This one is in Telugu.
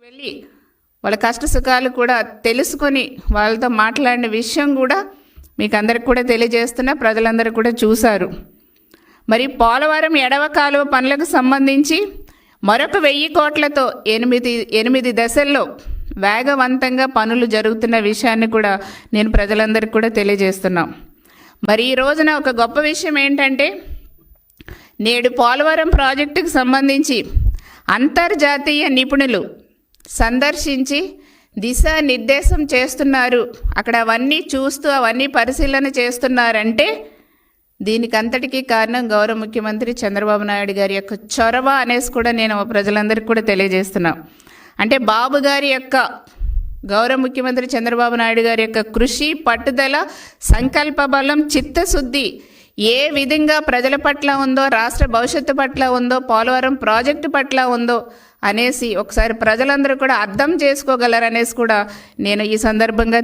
వెళ్ళి వాళ్ళ కష్ట సుఖాలు కూడా తెలుసుకొని వాళ్ళతో మాట్లాడిన విషయం కూడా మీకు అందరికి కూడా తెలియజేస్తున్నా, ప్రజలందరూ కూడా చూశారు. మరి పోలవరం ఎడవ కాలువ పనులకు సంబంధించి మరొక 1000 కోట్లతో 8 దశల్లో వేగవంతంగా పనులు జరుగుతున్న విషయాన్ని కూడా నేను ప్రజలందరికీ కూడా తెలియజేస్తున్నాం. మరి ఈ రోజున ఒక గొప్ప విషయం ఏంటంటే, నేడు పోలవరం ప్రాజెక్టుకు సంబంధించి అంతర్జాతీయ నిపుణులు సందర్శించి దిశానిర్దేశం చేస్తున్నారు. అక్కడ అవన్నీ చూస్తూ అవన్నీ పరిశీలన చేస్తున్నారంటే దీనికంతటికీ కారణం గౌరవ ముఖ్యమంత్రి చంద్రబాబు నాయుడు గారి యొక్క చొరవ అనేసి కూడా నేను ప్రజలందరికీ కూడా తెలియజేస్తున్నాను. అంటే బాబు గారి యొక్క, గౌరవ ముఖ్యమంత్రి చంద్రబాబు నాయుడు గారి యొక్క కృషి, పట్టుదల, సంకల్ప బలం, చిత్తశుద్ధి ఏ విధంగా ప్రజల పట్ల ఉందో, రాష్ట్ర భవిష్యత్తు పట్ల ఉందో, పోలవరం ప్రాజెక్టు పట్ల ఉందో అనేసి ఒకసారి ప్రజలందరూ కూడా అర్థం చేసుకోగలరనేసి కూడా నేను ఈ సందర్భంగా